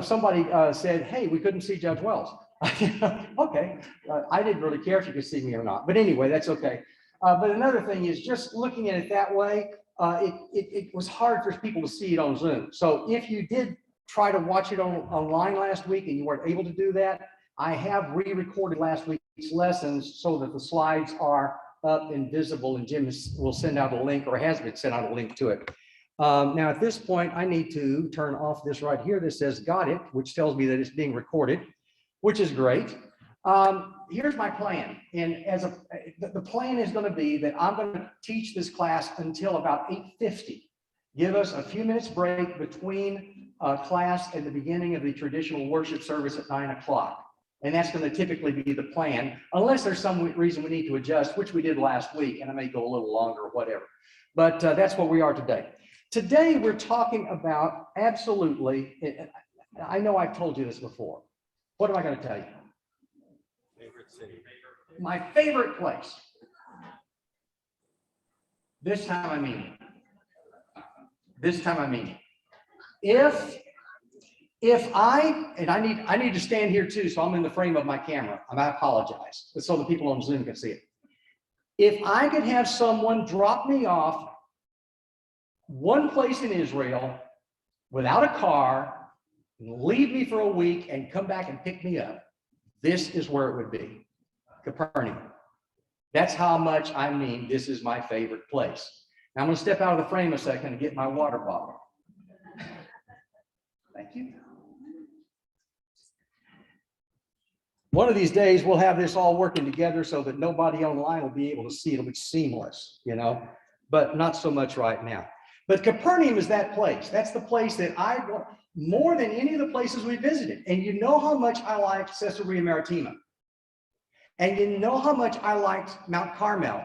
somebody said, hey, we couldn't see Judge Wells. Okay, I didn't really care if you could see me or not, but anyway, that's okay. But another thing is just looking at it that way, it was hard for people to see it on Zoom. So if you did try to watch it online last week and you weren't able to do that, I have re-recorded last week's lessons so that the slides are up and visible, and Jim will send out a link, or has been sent out a link to it. Now at this point, I need to turn off this right here that says got it, which tells me that it's being recorded, which is great. Here's my plan. And the plan is going to be that I'm going to teach this class until about 8:50. Give us a few minutes break between class and the beginning of the traditional worship service at 9 o'clock. And that's going to typically be the plan, unless there's some reason we need to adjust, which we did last week, and I may go a little longer or whatever. But that's where we are today. Today, we're talking about absolutely, I know I've told you this before. What am I going to tell you? Favorite city. My favorite place. This time I mean it. This time I mean it. If I need to stand here too, so I'm in the frame of my camera. I apologize, so the people on Zoom can see it. If I could have someone drop me off one place in Israel without a car, leave me for a week and come back and pick me up, this is where it would be, Capernaum. That's how much I mean this is my favorite place. Now I'm going to step out of the frame a second and get my water bottle. Thank you. One of these days we'll have this all working together so that nobody online will be able to see it. It'll be seamless, but not so much right now. But Capernaum is that place. That's the place that I want more than any of the places we visited. And you know how much I liked Caesarea Maritima. And you know how much I liked Mount Carmel,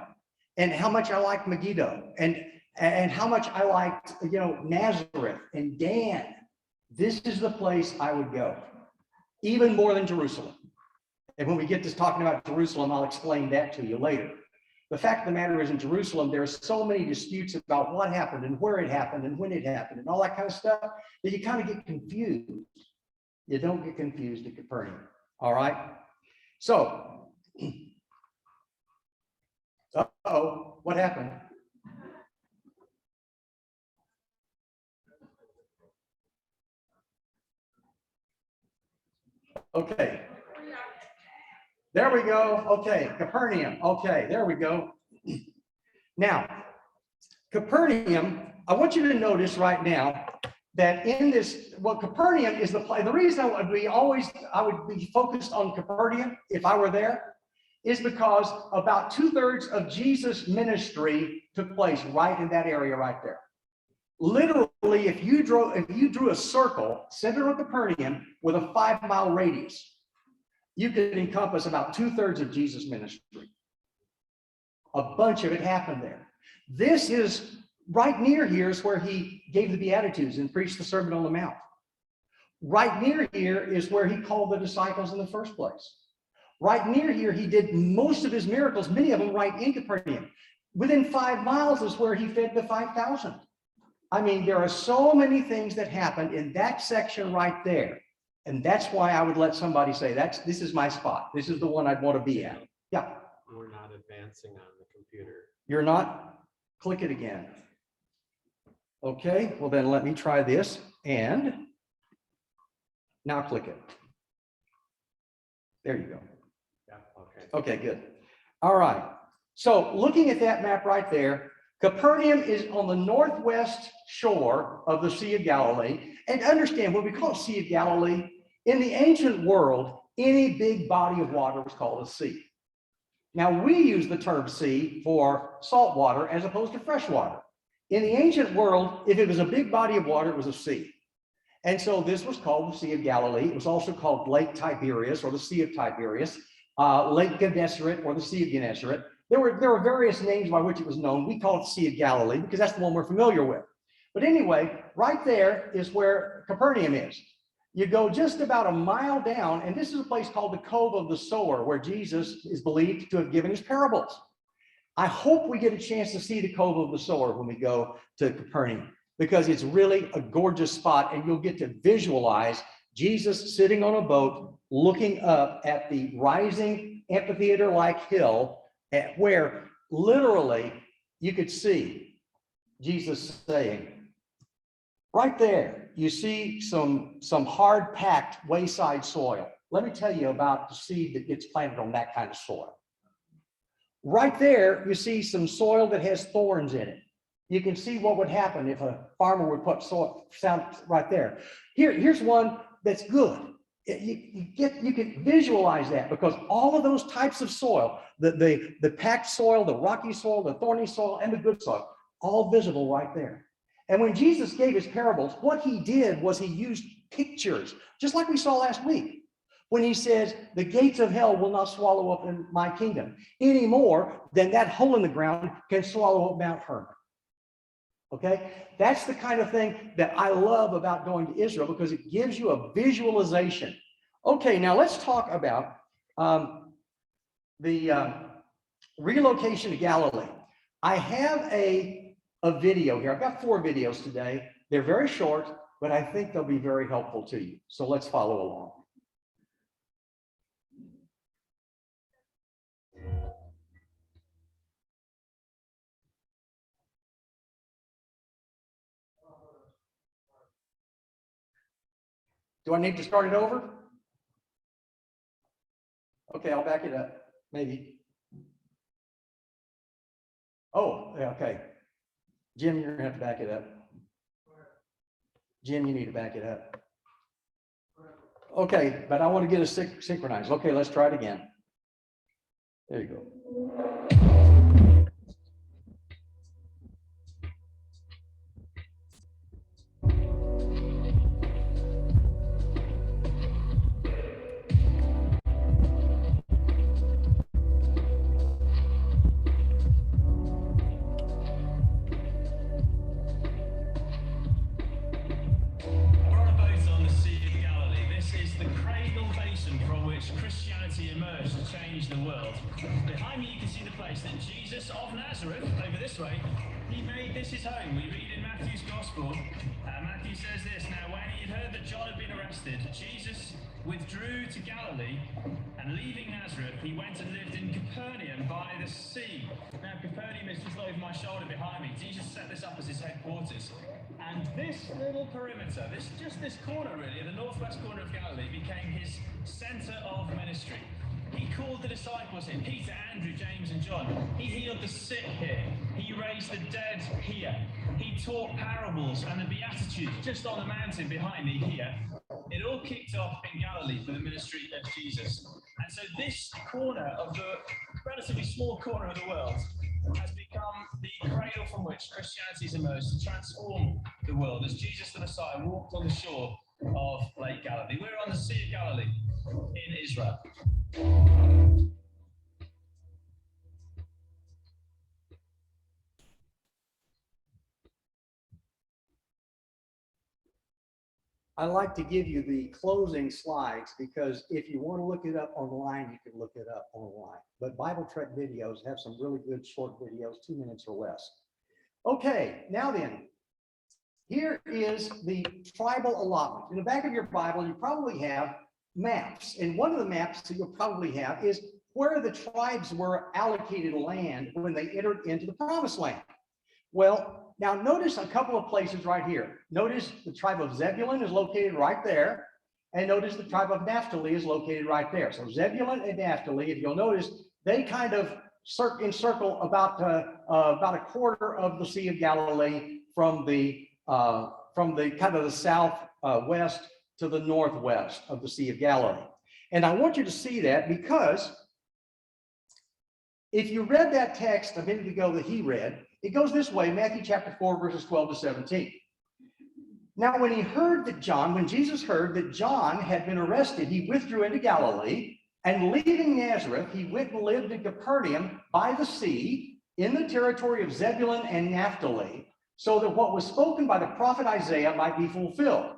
and how much I liked Megiddo, and how much I liked, Nazareth and Dan. This is the place I would go, even more than Jerusalem. And when we get to talking about Jerusalem, I'll explain that to you later. The fact of the matter is, in Jerusalem, there are so many disputes about what happened and where it happened and when it happened and all that kind of stuff that you kind of get confused. You don't get confused at Capernaum. All right. So, what happened? Okay. There we go. Okay, Capernaum. Okay, there we go. Now, Capernaum, I want you to notice right now that in this, Capernaum is the place. The reason I would be focused on Capernaum if I were there is because about 2/3 of Jesus' ministry took place right in that area right there. Literally, if you drew a circle centered on Capernaum with a 5-mile radius, you could encompass about 2/3 of Jesus' ministry. A bunch of it happened there. This is right near here is where he gave the Beatitudes and preached the Sermon on the Mount. Right near here is where he called the disciples in the first place. Right near here, he did most of his miracles, many of them right in Capernaum. Within 5 miles is where he fed the 5,000. I mean, there are so many things that happened in that section right there. And that's why I would let somebody say, this is my spot. This is the one I'd want to be at. Yeah. We're not advancing on the computer. You're not? Click it again. Okay, well then let me try this, and now click it. There you go. Yeah, okay. Okay, good. All right. So looking at that map right there, Capernaum is on the northwest shore of the Sea of Galilee. And understand, when we call it Sea of Galilee, in the ancient world, any big body of water was called a sea. Now, we use the term sea for salt water as opposed to fresh water. In the ancient world, if it was a big body of water, it was a sea. And so this was called the Sea of Galilee. It was also called Lake Tiberias, or the Sea of Tiberias, Lake Gennesaret, or the Sea of Gennesaret. There were various names by which it was known. We call it Sea of Galilee because that's the one we're familiar with. But anyway, right there is where Capernaum is. You go just about a mile down, and this is a place called the Cove of the Sower, where Jesus is believed to have given his parables. I hope we get a chance to see the Cove of the Sower when we go to Capernaum. because it's really a gorgeous spot, and you'll get to visualize Jesus sitting on a boat looking up at the rising amphitheater-like hill where literally you could see Jesus saying, right there, you see some hard-packed wayside soil. Let me tell you about the seed that gets planted on that kind of soil. Right there, you see some soil that has thorns in it. You can see what would happen if a farmer would put soil right there. Here's one that's good. You can visualize that, because all of those types of soil, the packed soil, the rocky soil, the thorny soil, and the good soil, all visible right there. And when Jesus gave his parables, what he did was he used pictures, just like we saw last week, when he says, the gates of hell will not swallow up in my kingdom any more than that hole in the ground can swallow up Mount Hermon. Okay, that's the kind of thing that I love about going to Israel, because it gives you a visualization. Okay, now let's talk about the relocation to Galilee. I have a video here. I've got 4 videos today. They're very short, but I think they'll be very helpful to you. So let's follow along. Do I need to start it over? Okay, I'll back it up, maybe. Oh, yeah, okay. Jim, you're gonna have to back it up. Jim, you need to back it up. Okay, but I want to get us synchronized. Okay, let's try it again. There you go. Emerged to change the world. Behind me you can see the place that Jesus of Nazareth, over this way, he made this his home. We read in Matthew's Gospel, Matthew says this, now when he had heard that John had been arrested, Jesus withdrew to Galilee, and leaving Nazareth, he went and lived in Capernaum by the sea. Now Capernaum is just over my shoulder behind me. Jesus set this up as his headquarters. And this little perimeter, just this corner really, the northwest corner of Galilee, became his center of ministry. He called the disciples in, Peter, Andrew, James, and John. He healed the sick here. He raised the dead here. He taught parables and the Beatitudes just on the mountain behind me here. It all kicked off in Galilee for the ministry of Jesus. And so this corner of the relatively small corner of the world has become the cradle from which Christianity has emerged to transform the world as Jesus the Messiah walked on the shore of Lake Galilee. We're on the Sea of Galilee in Israel. I like to give you the closing slides, because if you want to look it up online, you can look it up online. But Bible Trek videos have some really good short videos, 2 minutes or less. Okay, now then, here is the tribal allotment. In the back of your Bible, you probably have maps. And one of the maps that you'll probably have is where the tribes were allocated land when they entered into the promised land. Well, now notice a couple of places right here. Notice the tribe of Zebulun is located right there. And notice the tribe of Naphtali is located right there. So Zebulun and Naphtali, if you'll notice, they kind of encircle about a quarter of the Sea of Galilee from the kind of the southwest to the northwest of the Sea of Galilee. And I want you to see that, because if you read that text a minute ago that he read, it goes this way, Matthew chapter 4, verses 12 to 17. Now, when Jesus heard that John had been arrested, he withdrew into Galilee, and leaving Nazareth, he went and lived in Capernaum by the sea, in the territory of Zebulun and Naphtali, so that what was spoken by the prophet Isaiah might be fulfilled.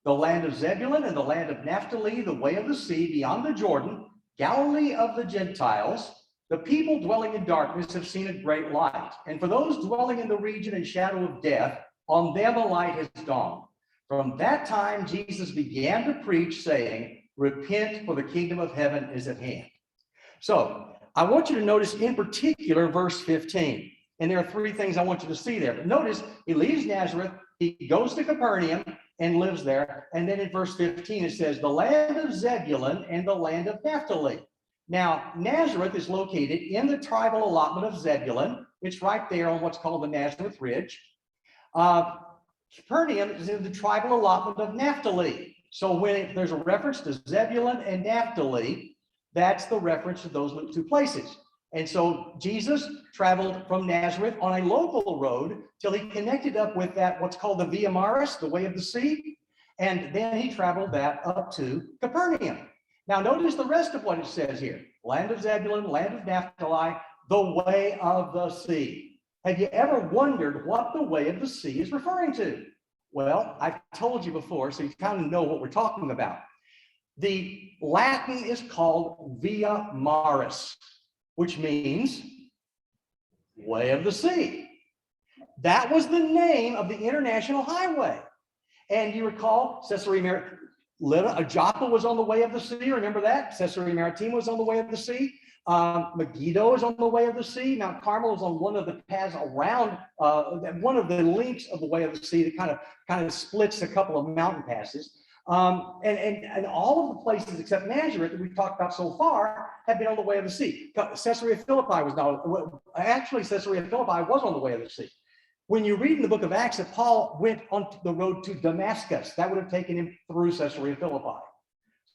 The land of Zebulun and the land of Naphtali, the way of the sea beyond the Jordan, Galilee of the Gentiles, the people dwelling in darkness have seen a great light. And for those dwelling in the region and shadow of death, On them a light has dawned. From that time, Jesus began to preach, saying, repent, for the kingdom of heaven is at hand. So I want you to notice in particular verse 15. And there are three things I want you to see there. But notice he leaves Nazareth, he goes to Capernaum and lives there. And then in verse 15, it says, the land of Zebulun and the land of Naphtali. Now, Nazareth is located in the tribal allotment of Zebulun. It's right there on what's called the Nazareth Ridge. Capernaum is in the tribal allotment of Naphtali. So when there's a reference to Zebulun and Naphtali, that's the reference to those two places. And so Jesus traveled from Nazareth on a local road till he connected up with that, what's called the Via Maris, the way of the sea. And then he traveled that up to Capernaum. Now notice the rest of what it says here. Land of Zebulun, land of Naphtali, the way of the sea. Have you ever wondered what the way of the sea is referring to? Well, I've told you before, so you kind of know what we're talking about. The Latin is called Via Maris, which means way of the sea. That was the name of the international highway. And you recall Caesarea Joppa was on the way of the sea. Remember that? Caesarea Maritima was on the way of the sea. Megiddo is on the way of the sea. Mount Carmel is on one of the paths around, one of the links of the way of the sea that kind of splits a couple of mountain passes. And all of the places except Nazareth that we've talked about so far have been on the way of the sea. Caesarea Philippi was not, actually Caesarea Philippi was on the way of the sea. When you read in the book of Acts that Paul went on the road to Damascus, that would have taken him through Caesarea Philippi.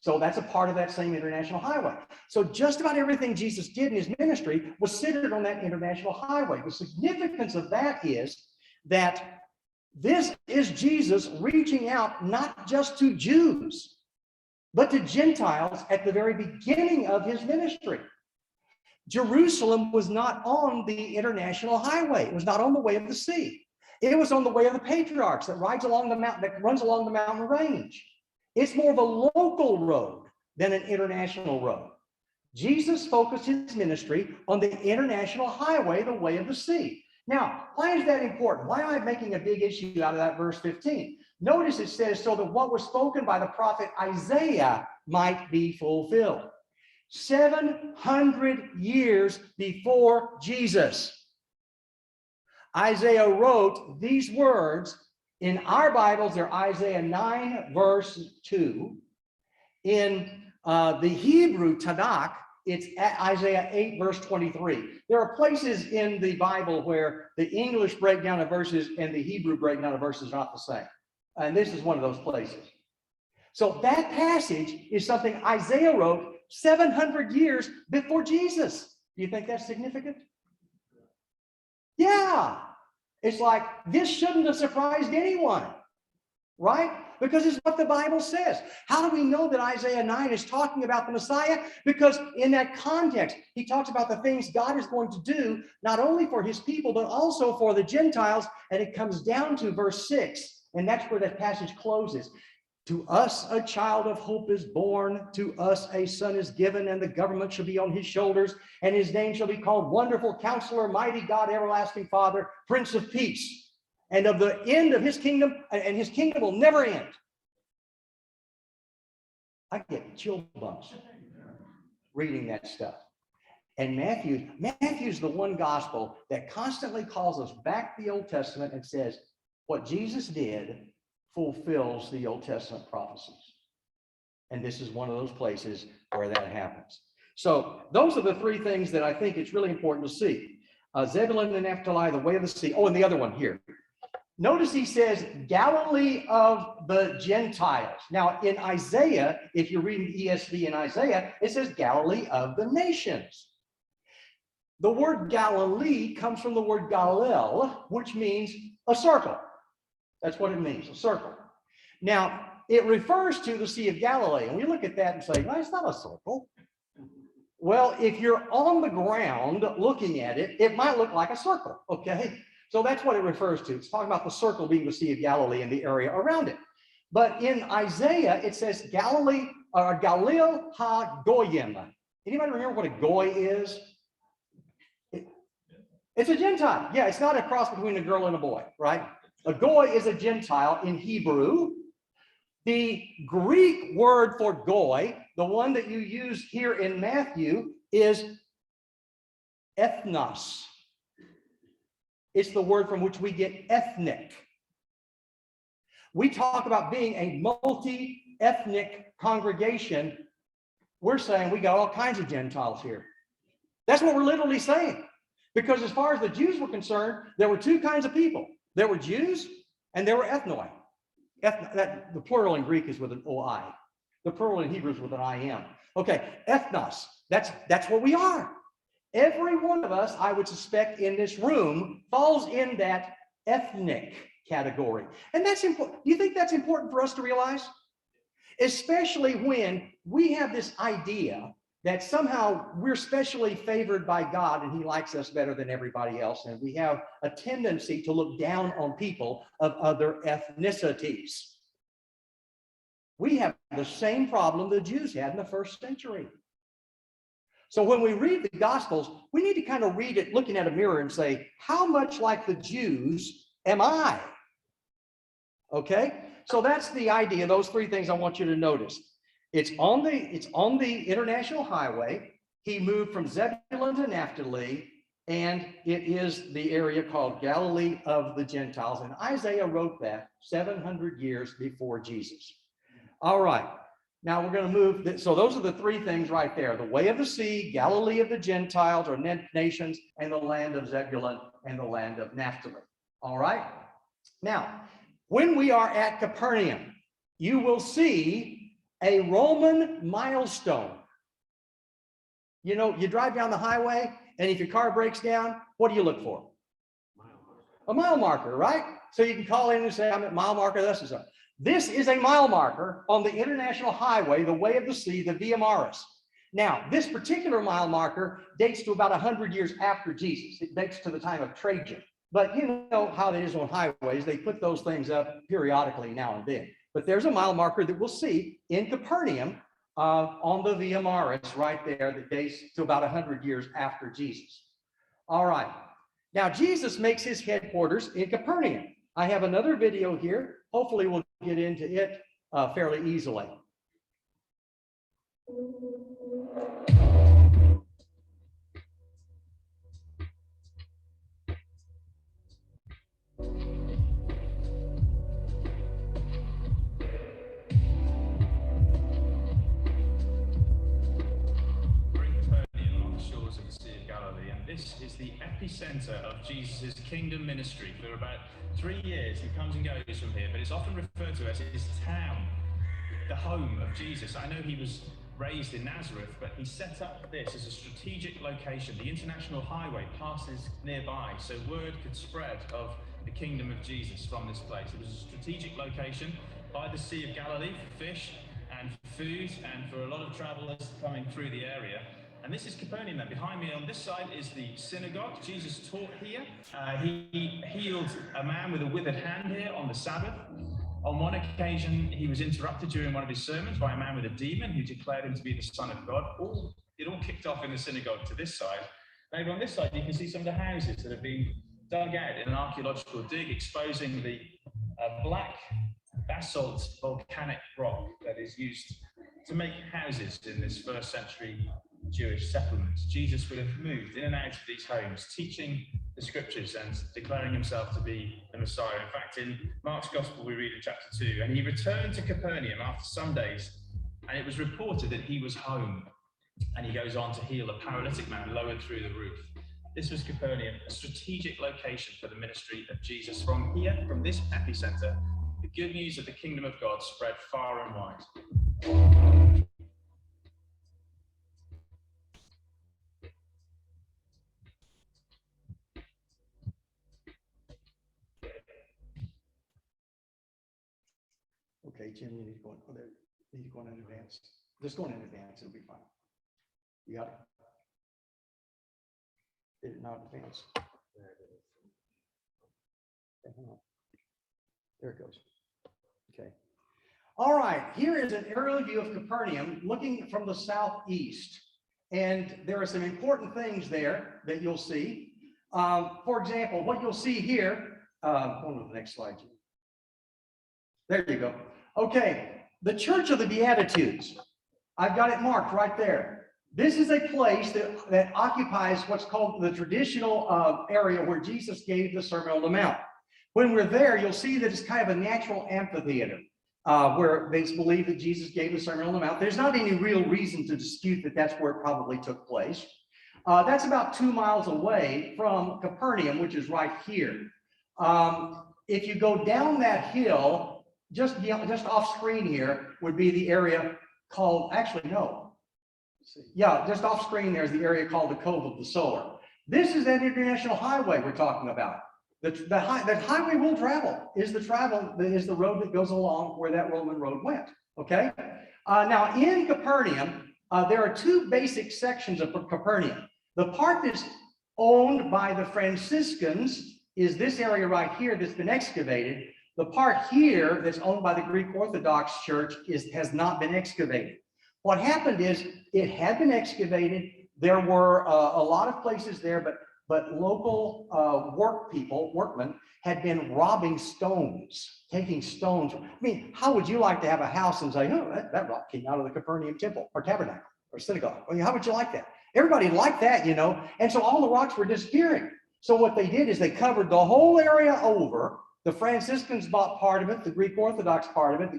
So that's a part of that same international highway. So just about everything Jesus did in his ministry was centered on that international highway. The significance of that is that this is Jesus reaching out not just to Jews, but to Gentiles at the very beginning of his ministry. Jerusalem was not on the international highway. It was not on the way of the sea. It was on the way of the patriarchs that runs along the mountain range. It's more of a local road than an international road. Jesus focused his ministry on the international highway, the way of the sea. Now, why is that important? Why am I making a big issue out of that verse 15? Notice it says, so that what was spoken by the prophet Isaiah might be fulfilled. 700 years before Jesus, Isaiah wrote these words. In our Bibles, they're Isaiah 9, verse 2. In the Hebrew Tanakh, it's Isaiah 8, verse 23. There are places in the Bible where the English breakdown of verses and the Hebrew breakdown of verses are not the same. And this is one of those places. So that passage is something Isaiah wrote 700 years before Jesus. Do you think that's significant? Yeah. It's like, this shouldn't have surprised anyone, right? Because it's what the Bible says. How do we know that Isaiah 9 is talking about the Messiah? Because in that context, he talks about the things God is going to do, not only for his people, but also for the Gentiles. And it comes down to verse 6, and that's where that passage closes. To us a child of hope is born, to us a son is given, and the government shall be on his shoulders, and his name shall be called Wonderful Counselor, Mighty God, Everlasting Father, Prince of Peace. And of the end of his kingdom, and his kingdom will never end. I get chill bumps reading that stuff. And Matthew's the one gospel that constantly calls us back to the Old Testament and says, what Jesus did fulfills the Old Testament prophecies. And this is one of those places where that happens. So those are the three things that I think it's really important to see. Zebulun and Naphtali, the way of the sea. Oh, and the other one here. Notice he says Galilee of the Gentiles. Now in Isaiah, if you're reading ESV in Isaiah, it says Galilee of the nations. The word Galilee comes from the word Galil, which means a circle. That's what it means, a circle. Now, it refers to the Sea of Galilee, and we look at that and say, well, it's not a circle. Well, if you're on the ground looking at it, it might look like a circle, okay? So that's what it refers to. It's talking about the circle being the Sea of Galilee and the area around it. But in Isaiah, it says Galilee, or Galil ha-goyim. Anybody remember what a goy is? It's a Gentile. Yeah, it's not a cross between a girl and a boy, right? A goy is a Gentile in Hebrew. The Greek word for goy, the one that you use here in Matthew, is ethnos. It's the word from which we get ethnic. We talk about being a multi-ethnic congregation. We're saying we got all kinds of Gentiles here. That's what we're literally saying. Because as far as the Jews were concerned, there were two kinds of people. There were Jews and there were ethnoi. The plural in Greek is with an OI. The plural in Hebrew is with an IM. Okay, ethnos, that's what we are. Every one of us, I would suspect, in this room falls in that ethnic category. And that's important. Do you think that's important for us to realize? Especially when we have this idea that somehow we're specially favored by God and he likes us better than everybody else. And we have a tendency to look down on people of other ethnicities. We have the same problem the Jews had in the first century. So when we read the Gospels, we need to kind of read it looking at a mirror and say, how much like the Jews am I? Okay, so that's the idea. Those three things I want you to notice. It's on the international highway. He moved from Zebulun to Naphtali, and it is the area called Galilee of the Gentiles. And Isaiah wrote that 700 years before Jesus. All right, now we're going to move. So those are the three things right there: the way of the sea, Galilee of the Gentiles or nations, and the land of Zebulun and the land of Naphtali. All right. Now, when we are at Capernaum, you will see a Roman milestone. You know, you drive down the highway, and if your car breaks down, what do you look for? A mile marker, right? So you can call in and say, I'm at mile marker, this is a. This is a mile marker on the international highway, the way of the sea, the Via Maris. Now, this particular mile marker dates to about 100 years after Jesus. It dates to the time of Trajan. But you know how it is on highways. They put those things up periodically now and then. But there's a mile marker that we'll see in Capernaum on the Via Maris right there that dates to about 100 years after Jesus. All right. Now, Jesus makes his headquarters in Capernaum. I have another video here. Hopefully, we'll get into it fairly easily. Shores of the Sea of Galilee, and this is the epicenter of Jesus' kingdom ministry. For about 3 years he comes and goes from here, but it's often referred to as his town, the home of Jesus. I know he was raised in Nazareth, but he set up this as a strategic location. The international highway passes nearby, so word could spread of the kingdom of Jesus from this place. It was a strategic location by the Sea of Galilee for fish and for food and for a lot of travelers coming through the area. And this is Capernaum. Then behind me on this side is the synagogue. Jesus taught here. He healed a man with a withered hand here on the Sabbath. On one occasion, he was interrupted during one of his sermons by a man with a demon who declared him to be the Son of God. It all kicked off in the synagogue to this side. Maybe on this side, you can see some of the houses that have been dug out in an archaeological dig, exposing the black basalt volcanic rock that is used to make houses in this first century Jewish settlements. Jesus would have moved in and out of these homes, teaching the scriptures and declaring himself to be the Messiah. In fact, in Mark's Gospel, we read in chapter 2, and he returned to Capernaum after some days, and it was reported that he was home. And he goes on to heal a paralytic man lowered through the roof. This was Capernaum, a strategic location for the ministry of Jesus. From here, from this epicenter, the good news of the kingdom of God spread far and wide. Okay, Jim, you need to go in. Oh, there. You need to go in advance. Just go in advance. It'll be fine. You got it? Did it not advance? There it is. Okay, hang on. There it goes. Okay. All right. Here is an aerial view of Capernaum looking from the southeast. And there are some important things there that you'll see. For example, what you'll see here Go on to the next slide. Jim. There you go. Okay, the Church of the Beatitudes. I've got it marked right there. This is a place that occupies what's called the traditional area where Jesus gave the Sermon on the Mount. When we're there, you'll see that it's kind of a natural amphitheater where they believe that Jesus gave the Sermon on the Mount. There's not any real reason to dispute that that's where it probably took place. That's about 2 miles away from Capernaum, which is right here. If you go down that hill, just off screen here would be the area called, actually, no. Yeah, just off screen there's the area called the Cove of the Sower. This is that international highway we're talking about. The highway will travel is the road that goes along where that Roman road went. Okay. Now in Capernaum, there are two basic sections of Capernaum. The part that's owned by the Franciscans is this area right here that's been excavated. The part here that's owned by the Greek Orthodox Church has not been excavated. What happened is it had been excavated. There were a lot of places there, but local workmen had been robbing stones, taking stones. I mean, how would you like to have a house and say, oh, that rock came out of the Capernaum temple or tabernacle or synagogue? I mean, how would you like that? Everybody liked that, you know, and so all the rocks were disappearing. So what they did is they covered the whole area over. The Franciscans bought part of it, the Greek Orthodox part of it.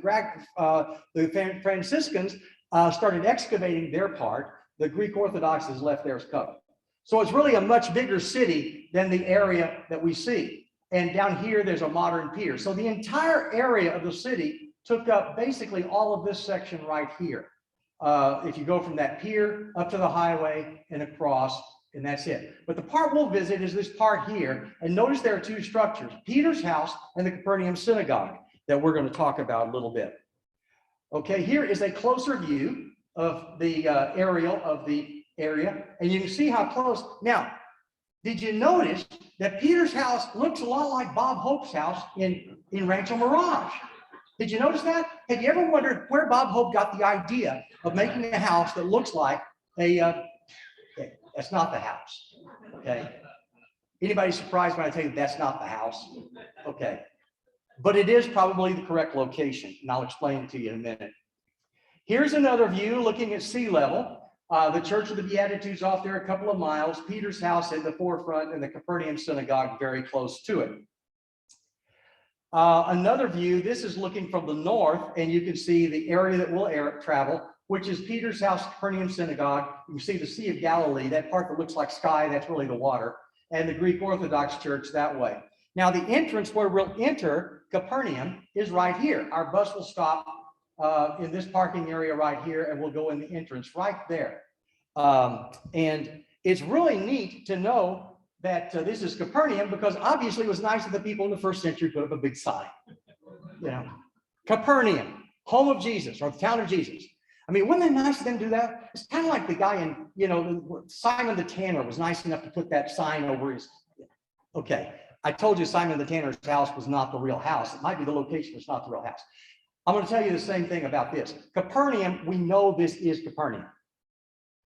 The Franciscans started excavating their part. The Greek Orthodox left theirs covered. So it's really a much bigger city than the area that we see. And down here, there's a modern pier. So the entire area of the city took up basically all of this section right here. If you go from that pier up to the highway and across, and that's it. But the part we'll visit is this part here. And notice there are two structures, Peter's house and the Capernaum Synagogue, that we're going to talk about a little bit. Okay, here is a closer view of the aerial of the area, and you can see how close. Now, did you notice that Peter's house looks a lot like Bob Hope's house in Rancho Mirage? Did you notice that? Have you ever wondered where Bob Hope got the idea of making a house that looks like a, okay, that's not the house, okay? Anybody surprised when I tell you that's not the house? Okay, but it is probably the correct location, and I'll explain it to you in a minute. Here's another view looking at sea level. The Church of the Beatitudes off there a couple of miles, Peter's house at the forefront, and the Capernaum Synagogue very close to it. Another view, this is looking from the north, and you can see the area that we'll travel, which is Peter's house, Capernaum Synagogue. You can see the Sea of Galilee, that part that looks like sky, that's really the water, and the Greek Orthodox Church that way. Now, the entrance where we'll enter Capernaum is right here. Our bus will stop in this parking area right here, and we'll go in the entrance right there. And it's really neat to know that this is Capernaum, because obviously it was nice that the people in the first century put up a big sign. You know, Capernaum, home of Jesus, or the town of Jesus. I mean, wasn't it nice of them to do that? It's kind of like the guy in, you know, Simon the Tanner was nice enough to put that sign over his. Okay, I told you Simon the Tanner's house was not the real house. It might be the location, it's not the real house. I'm going to tell you the same thing about this. Capernaum, we know this is Capernaum.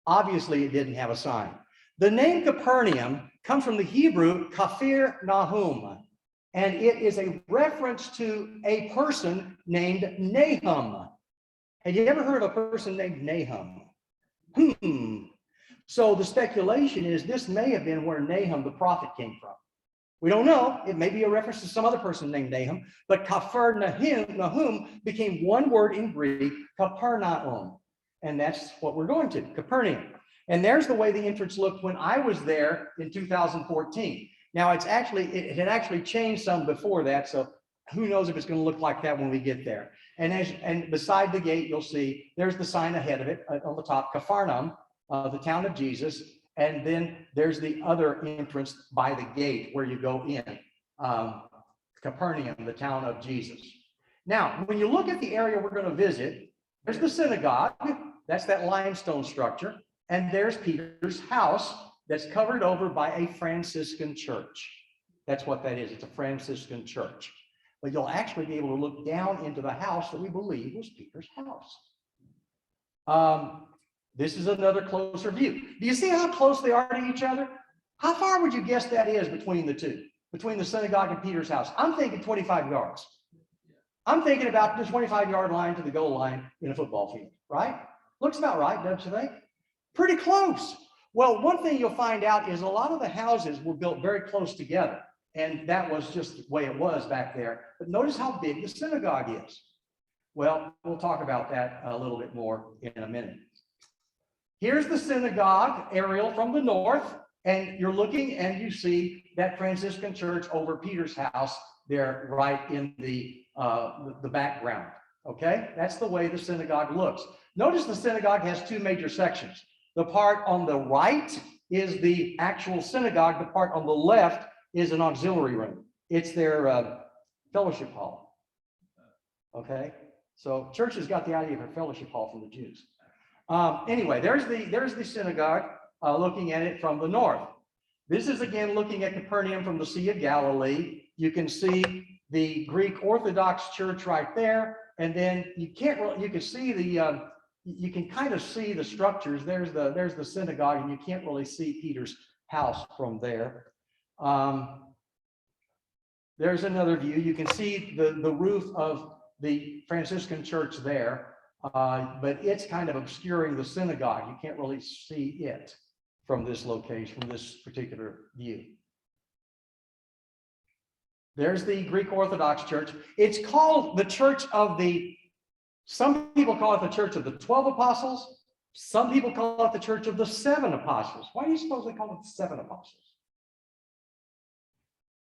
Obviously, it didn't have a sign. The name Capernaum comes from the Hebrew Kafir Nahum, and it is a reference to a person named Nahum. Have you ever heard of a person named Nahum? So the speculation is this may have been where Nahum the prophet came from. We don't know. It may be a reference to some other person named Nahum, but Kafir Nahum became one word in Greek, Capernaum, and that's what we're going to, Capernaum. And there's the way the entrance looked when I was there in 2014. Now it had actually changed some before that, so who knows if it's going to look like that when we get there. And beside the gate, you'll see there's the sign ahead of it on the top, Capernaum, the town of Jesus. And then there's the other entrance by the gate where you go in, Capernaum, the town of Jesus. Now, when you look at the area we're going to visit, there's the synagogue. That's that limestone structure. And there's Peter's house that's covered over by a Franciscan church. That's what that is. It's a Franciscan church. But you'll actually be able to look down into the house that we believe was Peter's house. This is another closer view. Do you see how close they are to each other? How far would you guess that is between the two? between the synagogue and Peter's house? I'm thinking 25 yards. I'm thinking about the 25-yard line to the goal line in a football field, right? Looks about right, don't you think? Pretty close. Well, one thing you'll find out is a lot of the houses were built very close together, and that was just the way it was back there. But notice how big the synagogue is. Well, we'll talk about that a little bit more in a minute. Here's the synagogue aerial from the north, and you're looking and you see that Franciscan Church over Peter's house there right in the background. Okay, that's the way the synagogue looks. Notice the synagogue has two major sections. The part on the right is the actual synagogue. The part on the left is an auxiliary room. It's their fellowship hall. Okay, so churches got the idea of a fellowship hall from the Jews. Anyway, there's the synagogue looking at it from the north. This is again looking at Capernaum from the Sea of Galilee. You can see the Greek Orthodox Church right there, and then you can see the you can kind of see the structures. There's the synagogue, and you can't really see Peter's house from there. There's another view. You can see the roof of the Franciscan Church there, but it's kind of obscuring the synagogue. You can't really see it from this location, from this particular view. There's the Greek Orthodox Church. It's called the Church of the, some people call it the Church of the 12 Apostles. Some people call it the Church of the 7 Apostles. Why do you suppose they call it the 7 Apostles?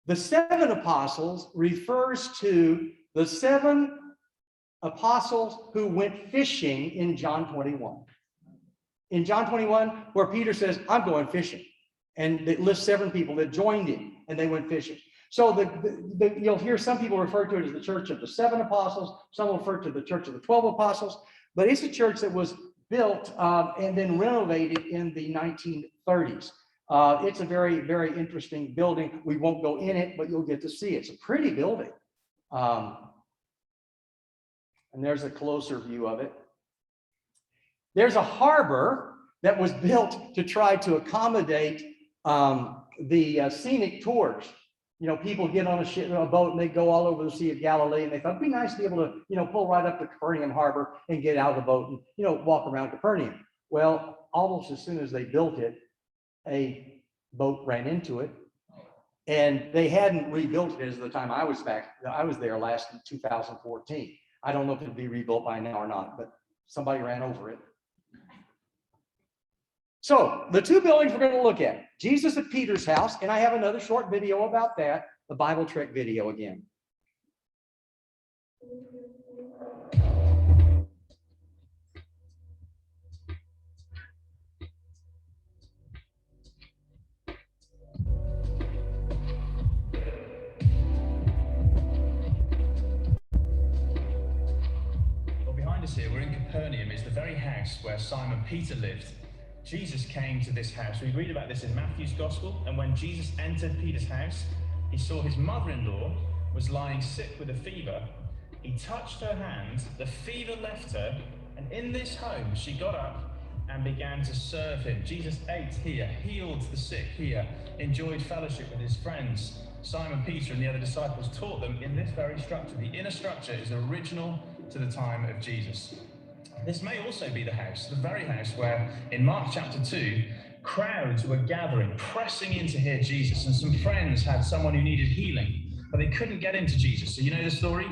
The 7 Apostles refers to the 7 apostles who went fishing in John 21. In John 21, where Peter says, I'm going fishing. And it lists 7 people that joined him and they went fishing. So you'll hear some people refer to it as the Church of the 7 Apostles. Some will refer to the Church of the 12 Apostles. But it's a church that was built and then renovated in the 1930s. It's a very, very interesting building. We won't go in it, but you'll get to see it. It's a pretty building. And there's a closer view of it. There's a harbor that was built to try to accommodate the scenic tours. You know, people get on a boat and they go all over the Sea of Galilee, and they thought it'd be nice to be able to, you know, pull right up to Capernaum Harbor and get out of the boat and, you know, walk around Capernaum. Well, almost as soon as they built it, a boat ran into it, and they hadn't rebuilt it as the time I was there last in 2014. I don't know if it'd be rebuilt by now or not, but somebody ran over it. So the 2 buildings we're going to look at, Jesus at Peter's house, and I have another short video about that, the Bible Trek video again. Well, behind us here, we're in Capernaum. It's the very house where Simon Peter lived. Jesus came to this house. We read about this in Matthew's Gospel. And when Jesus entered Peter's house, he saw his mother-in-law was lying sick with a fever. He touched her hand, the fever left her, and in this home she got up and began to serve him. Jesus ate here, healed the sick here, enjoyed fellowship with his friends. Simon Peter and the other disciples taught them in this very structure. The inner structure is original to the time of Jesus. This may also be the house, the very house where in Mark chapter 2, crowds were gathering, pressing in to hear Jesus, and some friends had someone who needed healing, but they couldn't get into Jesus. So you know the story?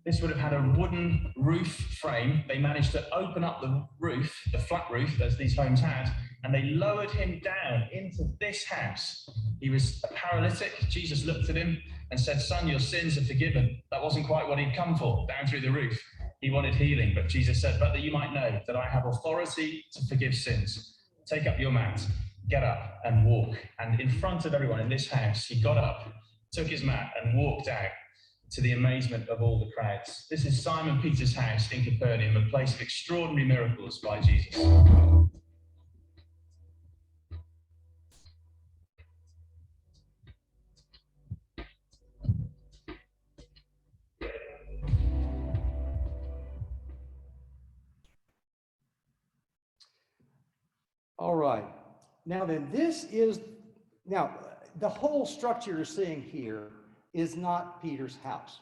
This would have had a wooden roof frame. They managed to open up the roof, the flat roof as these homes had, and they lowered him down into this house. He was a paralytic. Jesus looked at him and said, "Son, your sins are forgiven." That wasn't quite what he'd come for, down through the roof. He wanted healing, but Jesus said, "But that you might know that I have authority to forgive sins. Take up your mat, get up and walk." And in front of everyone in this house, he got up, took his mat and walked out, to the amazement of all the crowds. This is Simon Peter's house in Capernaum, a place of extraordinary miracles by Jesus. All right. Now then, this is, now, the whole structure you're seeing here is not Peter's house.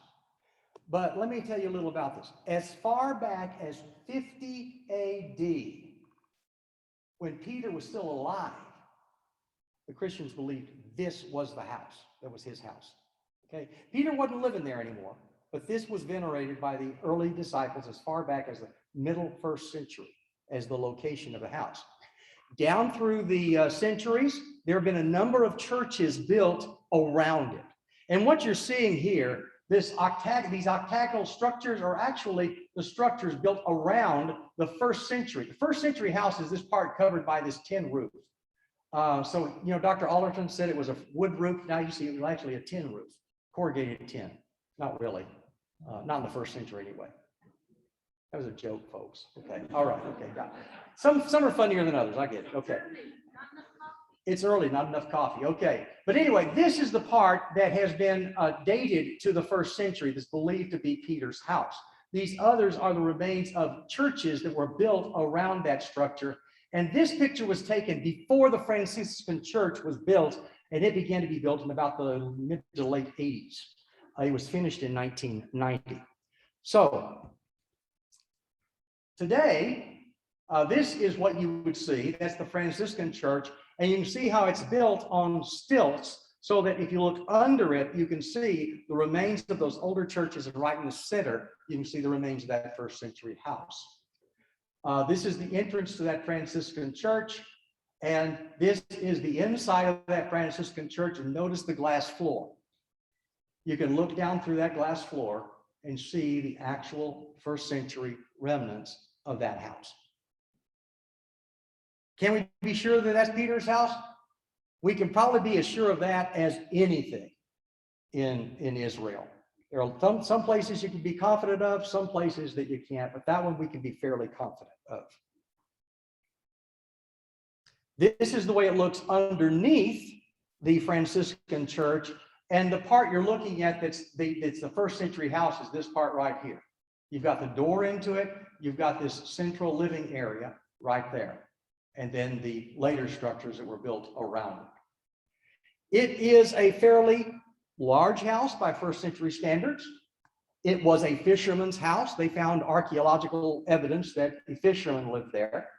But let me tell you a little about this. As far back as 50 AD, when Peter was still alive, the Christians believed this was the house. That was his house. Okay, Peter wasn't living there anymore, but this was venerated by the early disciples as far back as the middle 1st century as the location of the house. Down through the centuries, there have been a number of churches built around it. And what you're seeing here, these octagonal structures are actually the structures built around the 1st century. The 1st century house is this part covered by this tin roof. So, you know, Dr. Allerton said it was a wood roof. Now you see it was actually a tin roof, corrugated tin. Not really, not in the 1st century anyway. That was a joke, folks. Okay, all right, okay, got it. Some are funnier than others, I get it, okay. It's early, not enough coffee, okay. But anyway, this is the part that has been dated to the 1st century that's believed to be Peter's house. These others are the remains of churches that were built around that structure. And this picture was taken before the Franciscan Church was built, and it began to be built in about the mid to late 80s. It was finished in 1990. So today, this is what you would see. That's the Franciscan Church. And you can see how it's built on stilts so that if you look under it, you can see the remains of those older churches. And right in the center, you can see the remains of that 1st century house. This is the entrance to that Franciscan Church. And this is the inside of that Franciscan Church. And notice the glass floor. You can look down through that glass floor and see the actual 1st century remnants of that house. Can we be sure that that's Peter's house? We can probably be as sure of that as anything in Israel. There are some places you can be confident of, some places that you can't, but that one we can be fairly confident of. This is the way it looks underneath the Franciscan Church, and the part you're looking at that's the 1st century house is this part right here. You've got the door into it, you've got this central living area right there, and then the later structures that were built around it. It is a fairly large house by 1st century standards. It was a fisherman's house. They found archaeological evidence that a fisherman lived there.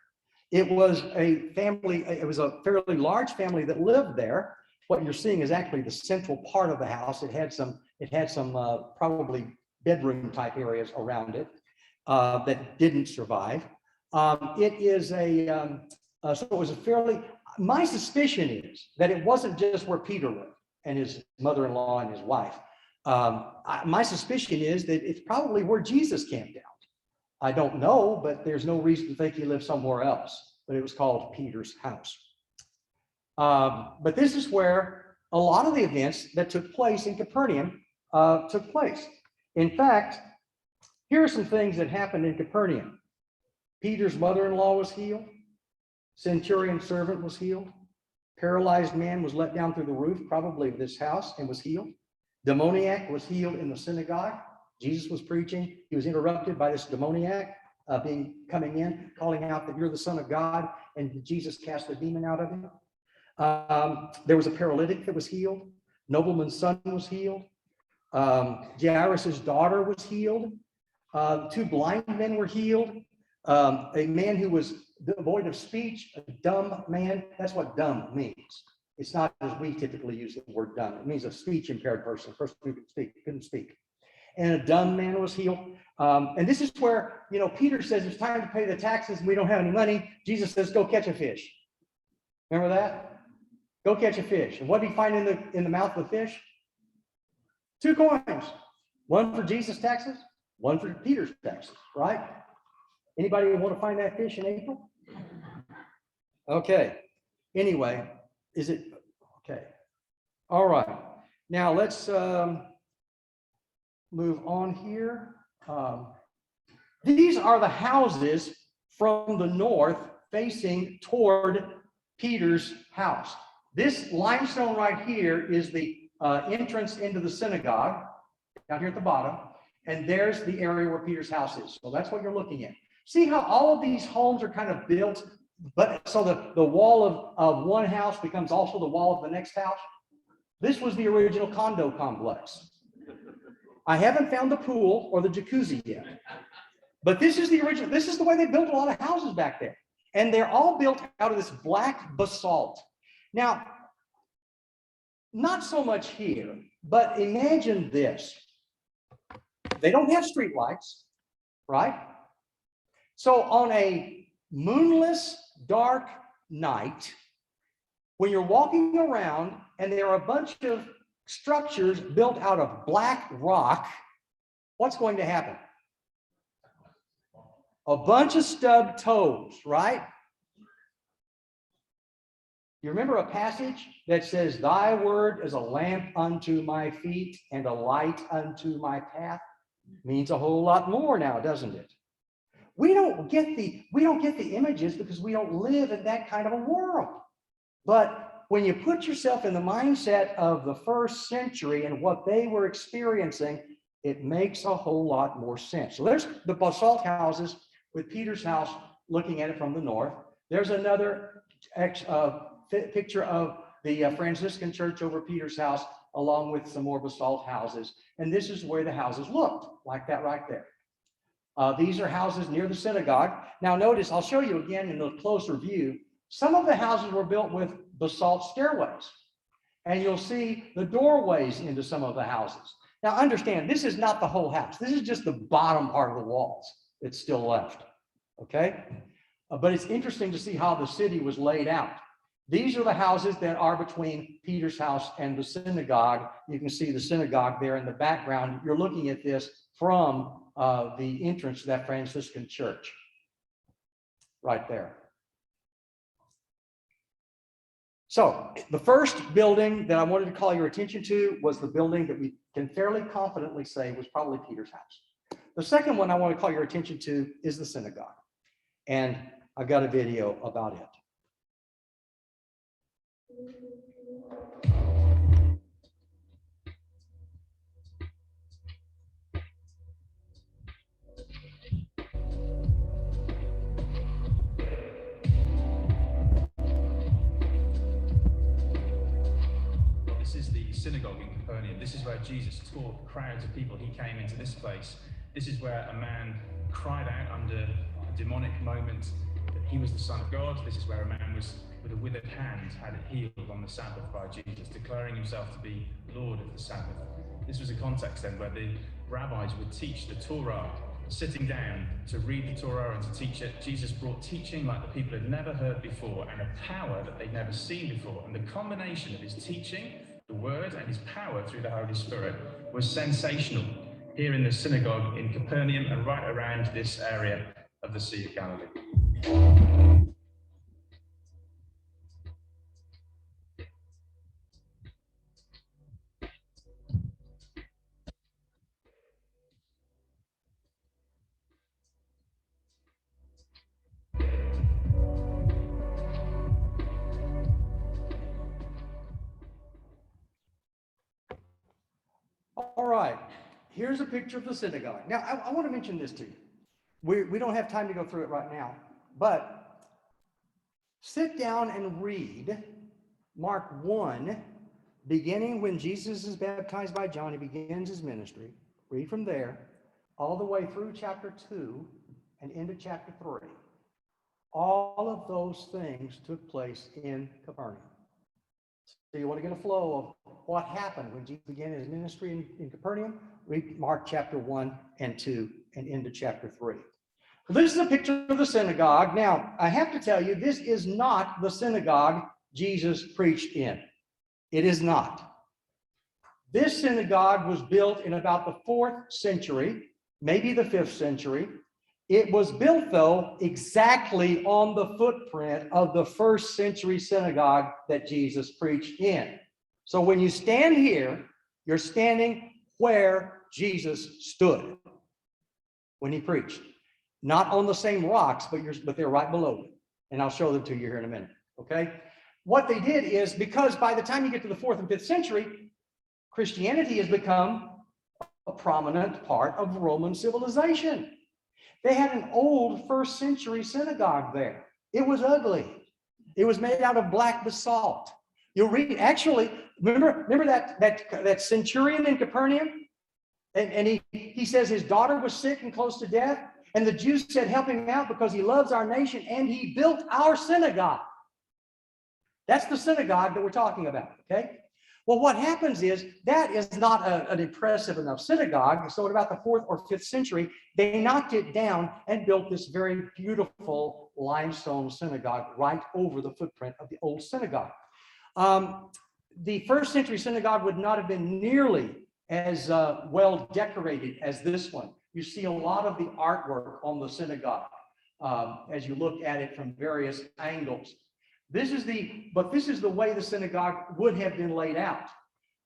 It was a family, it was a fairly large family that lived there. What you're seeing is actually the central part of the house. It had some probably bedroom type areas around it that didn't survive. So it was a fairly, my suspicion is that it wasn't just where Peter lived and his mother-in-law and his wife. My suspicion is that it's probably where Jesus camped out. I don't know, but there's no reason to think he lived somewhere else, but it was called Peter's house. But this is where a lot of the events that took place in Capernaum took place. In fact, here are some things that happened in Capernaum. Peter's mother-in-law was healed. Centurion's servant was healed. Paralyzed man was let down through the roof, probably of this house, and was healed. Demoniac was healed in the synagogue. Jesus was preaching. He was interrupted by this demoniac coming in, calling out that you're the Son of God, and Jesus cast the demon out of him. There was a paralytic that was healed. Nobleman's son was healed. Jairus' daughter was healed. 2 blind men were healed. A man who was devoid of speech, a dumb man. That's what dumb means. It's not as we typically use the word dumb. It means a speech impaired person, a person who couldn't speak. And a dumb man was healed. And this is where, Peter says it's time to pay the taxes and we don't have any money. Jesus says, go catch a fish. Remember that? Go catch a fish. And what did he find in the mouth of the fish? 2 coins. One for Jesus' taxes, one for Peter's taxes, right? Anybody want to find that fish in April? Okay. Anyway, is it okay? All right. Now let's move on here. These are the houses from the north facing toward Peter's house. This limestone right here is the entrance into the synagogue down here at the bottom, and there's the area where Peter's house is. So that's what you're looking at. See how all of these homes are kind of built, but so the wall of one house becomes also the wall of the next house? This was the original condo complex. I haven't found the pool or the jacuzzi yet. But this is the original. This is the way they built a lot of houses back there. And they're all built out of this black basalt. Now, not so much here, but imagine this. They don't have street lights, right? So on a moonless, dark night, when you're walking around and there are a bunch of structures built out of black rock, what's going to happen? A bunch of stubbed toes, right? You remember a passage that says, thy word is a lamp unto my feet and a light unto my path? Means a whole lot more now, doesn't it? We don't get the images because we don't live in that kind of a world. But when you put yourself in the mindset of the first century and what they were experiencing, it makes a whole lot more sense. So there's the basalt houses with Peter's house looking at it from the north. There's another picture of the Franciscan Church over Peter's house, along with some more basalt houses. And this is where the houses looked, like that right there. These are houses near the synagogue. Now notice, I'll show you again in a closer view. Some of the houses were built with basalt stairways. And you'll see the doorways into some of the houses. Now understand, this is not the whole house. This is just the bottom part of the walls that's still left, okay? But it's interesting to see how the city was laid out. These are the houses that are between Peter's house and the synagogue. You can see the synagogue there in the background. You're looking at this from the entrance to that Franciscan church, right there. So the first building that I wanted to call your attention to was the building that we can fairly confidently say was probably Peter's house. The second one I want to call your attention to is the synagogue. And I've got a video about it. This is the synagogue in Capernaum. This is where Jesus taught crowds of people. He came into this place. This is where a man cried out under a demonic moment that he was the Son of God. This is where a man was with a withered hand had it healed on the Sabbath by Jesus, declaring himself to be Lord of the Sabbath. This was a context then where the rabbis would teach the Torah, sitting down to read the Torah and to teach it. Jesus brought teaching like the people had never heard before and a power that they'd never seen before. And the combination of his teaching, the word, and his power through the Holy Spirit was sensational here in the synagogue in Capernaum and right around this area of the Sea of Galilee. All right, here's a picture of the synagogue. Now, I want to mention this to you. We don't have time to go through it right now, but sit down and read Mark 1, beginning when Jesus is baptized by John. He begins his ministry. Read from there all the way through chapter 2 and into chapter 3. All of those things took place in Capernaum. So you want to get a flow of what happened when Jesus began his ministry in Capernaum? Read Mark chapter 1 and 2 and into chapter 3. Well, this is a picture of the synagogue. Now, I have to tell you, this is not the synagogue Jesus preached in. It is not. This synagogue was built in about the 4th century, maybe the 5th century. It was built, though, exactly on the footprint of the 1st century synagogue that Jesus preached in. So when you stand here, you're standing where Jesus stood when he preached. Not on the same rocks, but they're right below you. And I'll show them to you here in a minute, okay? What they did is, because by the time you get to the 4th and 5th century, Christianity has become a prominent part of Roman civilization. They had an old 1st century synagogue there. It was ugly. It was made out of black basalt. You'll read, actually, remember that centurion in Capernaum? And he says his daughter was sick and close to death. And the Jews said, help him out because he loves our nation. And he built our synagogue. That's the synagogue that we're talking about, okay? Well, what happens is that is not an impressive enough synagogue. So at about the 4th or 5th century, they knocked it down and built this very beautiful limestone synagogue right over the footprint of the old synagogue. The 1st century synagogue would not have been nearly as well decorated as this one. You see a lot of the artwork on the synagogue as you look at it from various angles. This is the way the synagogue would have been laid out.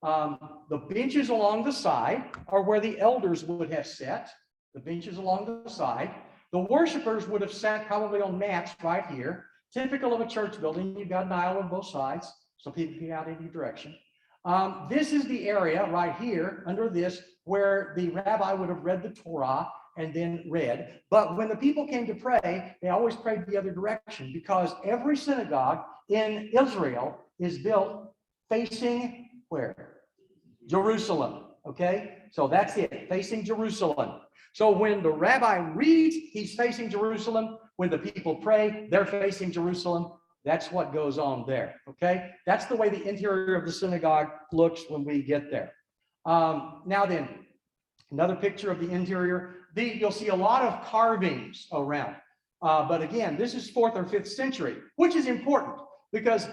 The benches along the side are where the elders would have sat. The benches along the side. The worshipers would have sat probably on mats right here. Typical of a church building, you've got an aisle on both sides, so people can get out any direction. This is the area right here under this where the rabbi would have read the Torah and then read. But when the people came to pray, they always prayed the other direction because every synagogue in Israel is built facing where? Jerusalem, okay? So that's it, facing Jerusalem. So when the rabbi reads, he's facing Jerusalem. When the people pray, they're facing Jerusalem. That's what goes on there, okay? That's the way the interior of the synagogue looks when we get there. Now then, another picture of the interior. You'll see a lot of carvings around. But again, this is 4th or 5th century, which is important because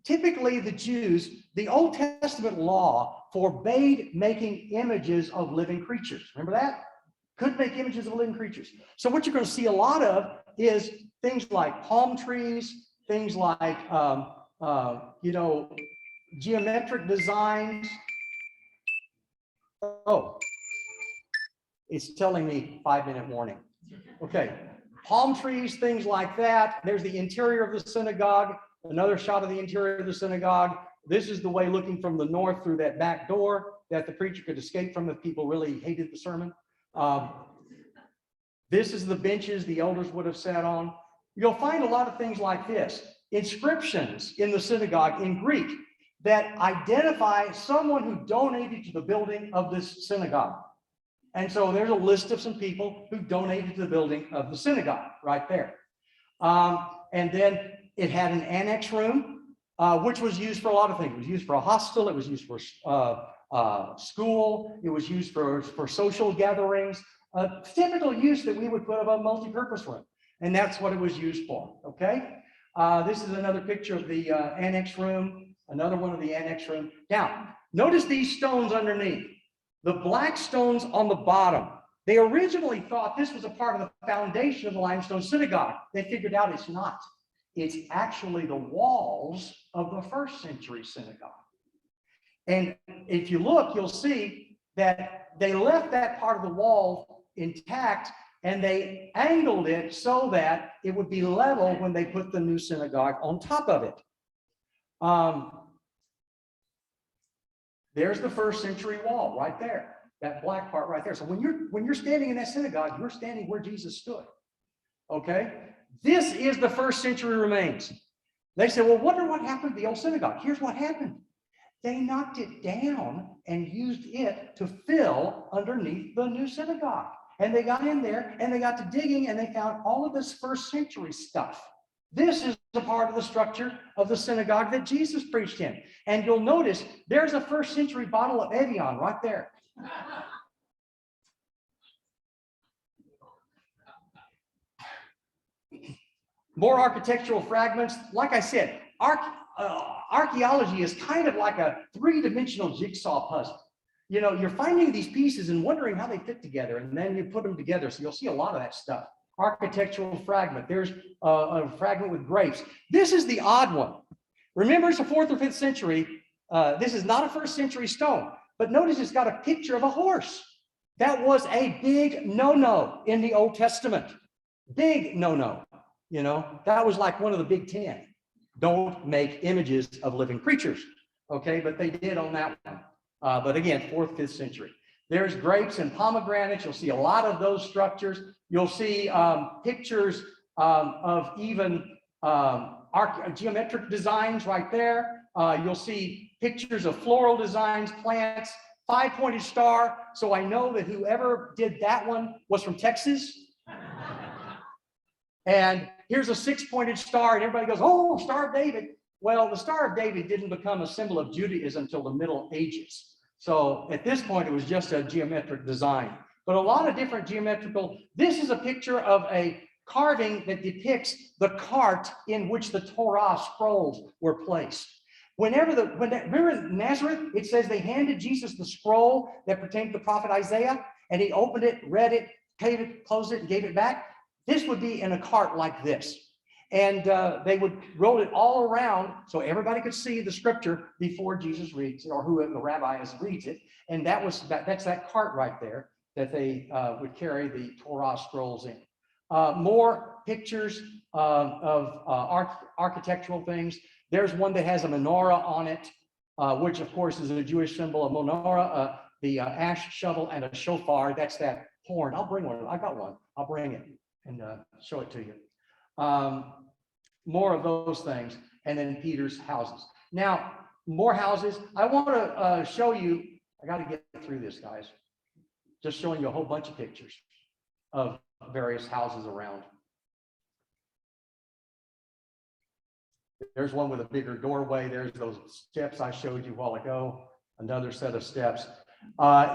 typically the Jews, the Old Testament law forbade making images of living creatures. Remember that? Couldn't make images of living creatures. So what you're going to see a lot of is things like palm trees, things like, geometric designs. Oh, it's telling me 5-minute warning. Okay, palm trees, things like that. There's the interior of the synagogue. Another shot of the interior of the synagogue. This is the way looking from the north through that back door that the preacher could escape from if people really hated the sermon. This is the benches the elders would have sat on. You'll find a lot of things like this. Inscriptions in the synagogue in Greek that identify someone who donated to the building of this synagogue. And so there's a list of some people who donated to the building of the synagogue right there. And then it had an annex room, which was used for a lot of things. It was used for a hostel. It was used for school. It was used for social gatherings. Typical use that we would put of a multi-purpose room. And that's what it was used for, okay? This is another picture of the annex room, another one of the annex room. Now, notice these stones underneath. The black stones on the bottom. They originally thought this was a part of the foundation of the limestone synagogue. They figured out it's not. It's actually the walls of the 1st century synagogue. And if you look, you'll see that they left that part of the wall intact and they angled it so that it would be level when they put the new synagogue on top of it. There's the 1st century wall right there, that black part right there. So when you're standing in that synagogue, you're standing where Jesus stood. Okay? This is the 1st century remains. They said, well, wonder what happened to the old synagogue. Here's what happened. They knocked it down and used it to fill underneath the new synagogue. And they got in there and they got to digging and they found all of this 1st century stuff. This is a part of the structure of the synagogue that Jesus preached in. And you'll notice there's a 1st century bottle of Evian right there. More architectural fragments. Like I said, archaeology is kind of like a 3-dimensional jigsaw puzzle. You know, you're finding these pieces and wondering how they fit together, and then you put them together. So you'll see a lot of that stuff. Architectural fragment. There's a fragment with grapes. This is the odd one. Remember, it's a 4th or 5th century. This is not a 1st century stone, but notice it's got a picture of a horse. That was a big no-no in the Old Testament. Big no-no. You know, that was like one of the big 10. Don't make images of living creatures. Okay, but they did on that one. But again, 4th, 5th century. There's grapes and pomegranates. You'll see a lot of those structures. You'll see pictures of even geometric designs right there. You'll see pictures of floral designs, plants, 5-pointed star. So I know that whoever did that one was from Texas. And here's a 6-pointed star, and everybody goes, oh, Star of David. Well, the Star of David didn't become a symbol of Judaism until the Middle Ages. So at this point, it was just a geometric design. But a lot of different geometrical, this is a picture of a carving that depicts the cart in which the Torah scrolls were placed. Remember in Nazareth, it says they handed Jesus the scroll that pertained to the prophet Isaiah, and he opened it, read it, paid it, closed it, and gave it back. This would be in a cart like this. And they would roll it all around so everybody could see the scripture before Jesus reads it, or who the rabbi reads it. And that's that cart right there that they would carry the Torah scrolls in. More pictures of architectural things. There's one that has a menorah on it, which of course is a Jewish symbol. A menorah, the ash shovel, and a shofar. That's that horn. I'll bring one. I got one. I'll bring it and show it to you. More of those things, and then Peter's houses. Now, more houses. I want to show you, I got to get through this, guys. Just showing you a whole bunch of pictures of various houses around. There's one with a bigger doorway. There's those steps I showed you a while ago, another set of steps.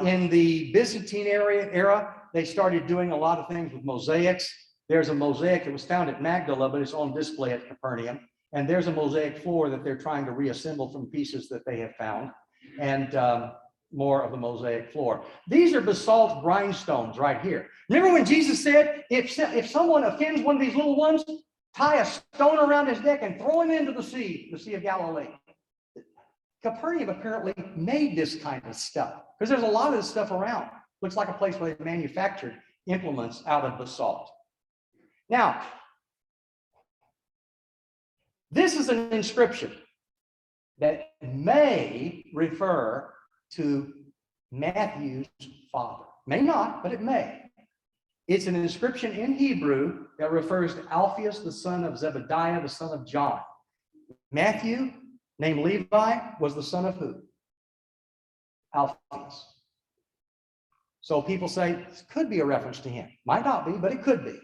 In the Byzantine era, they started doing a lot of things with mosaics. There's a mosaic that was found at Magdala, but it's on display at Capernaum. And there's a mosaic floor that they're trying to reassemble from pieces that they have found. And more of the mosaic floor. These are basalt grindstones right here. Remember when Jesus said, if someone offends one of these little ones, tie a stone around his neck and throw him into the Sea of Galilee. Capernaum apparently made this kind of stuff because there's a lot of this stuff around. Looks like a place where they manufactured implements out of basalt. Now, this is an inscription that may refer to Matthew's father. May not, but it may. It's an inscription in Hebrew that refers to Alphaeus, the son of Zebediah, the son of John. Matthew, named Levi, was the son of who? Alphaeus. So people say this could be a reference to him. Might not be, but it could be.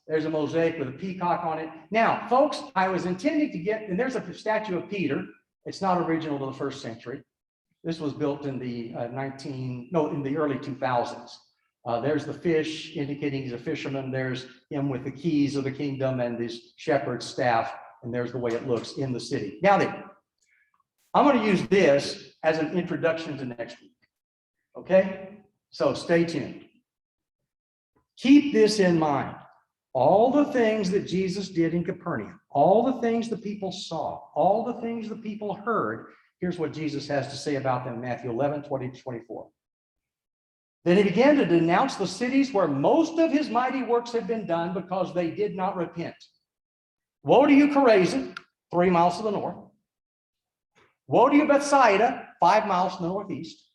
There's a mosaic with a peacock on it. Now, folks, I was intending to get, and there's a statue of Peter. It's not original to the 1st century. This was built in the in the early 2000s. There's the fish indicating he's a fisherman. There's him with the keys of the kingdom and his shepherd's staff. And there's the way it looks in the city. Now then, I'm going to use this as an introduction to next week. Okay? So stay tuned. Keep this in mind. All the things that Jesus did in Capernaum, all the things the people saw, all the things the people heard, here's what Jesus has to say about them in Matthew 11, 20-24. Then he began to denounce the cities where most of his mighty works had been done because they did not repent. Woe to you, Chorazin, 3 miles to the north. Woe to you, Bethsaida, 5 miles to the northeast.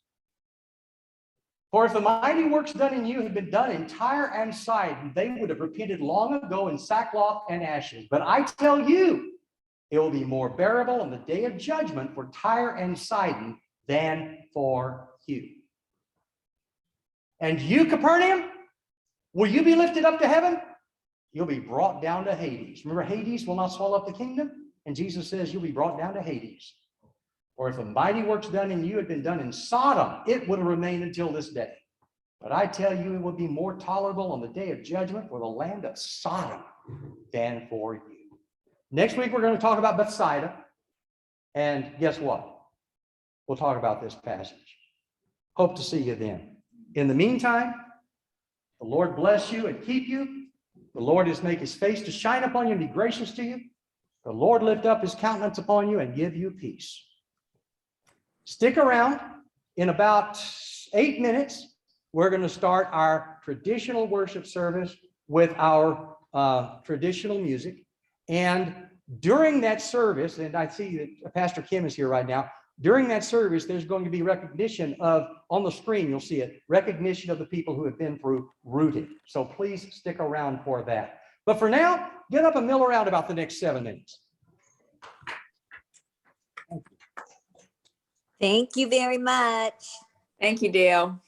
For if the mighty works done in you had been done in Tyre and Sidon, they would have repented long ago in sackcloth and ashes. But I tell you, it will be more bearable on the day of judgment for Tyre and Sidon than for you. And you, Capernaum, will you be lifted up to heaven? You'll be brought down to Hades. Remember, Hades will not swallow up the kingdom? And Jesus says you'll be brought down to Hades. Or if the mighty works done in you had been done in Sodom, it would have remained until this day. But I tell you, it will be more tolerable on the day of judgment for the land of Sodom than for you. Next week, we're going to talk about Bethsaida. And guess what? We'll talk about this passage. Hope to see you then. In the meantime, the Lord bless you and keep you. The Lord is make his face to shine upon you and be gracious to you. The Lord lift up his countenance upon you and give you peace. Stick around. In about 8 minutes, we're going to start our traditional worship service with our traditional music. And during that service, and I see that Pastor Kim is here right now, during that service, there's going to be recognition of, on the screen, you'll see it, recognition of the people who have been through rooted. So please stick around for that. But for now, get up and mill around about the next 7 minutes. Thank you very much. Thank you, Dale.